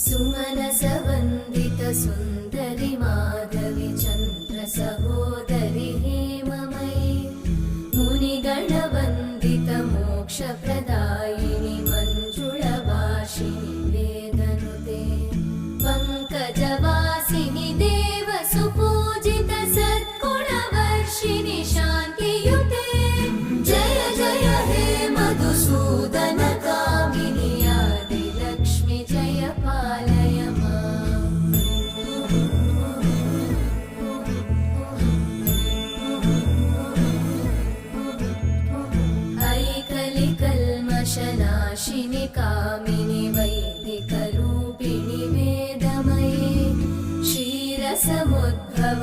सुमनसवन्दित सुन्दरि माधवि चन्द्र सहोदरि हेममयि मुनिगणवन्दित मोक्षप्रदायिनि मञ्जुळभाषिणि वेदनुते पङ्कजवासिनि देवसुपूजित सद्गुणवर्षिणि शान्तियुते जय जय हे मधुसूदन कामिनि आदिलक्ष्मि जय पालय माम्। ऐकलिकल्मषनाशिनि कामिनि वैदिकरूपिणि वेदमये क्षीरसमुद्भव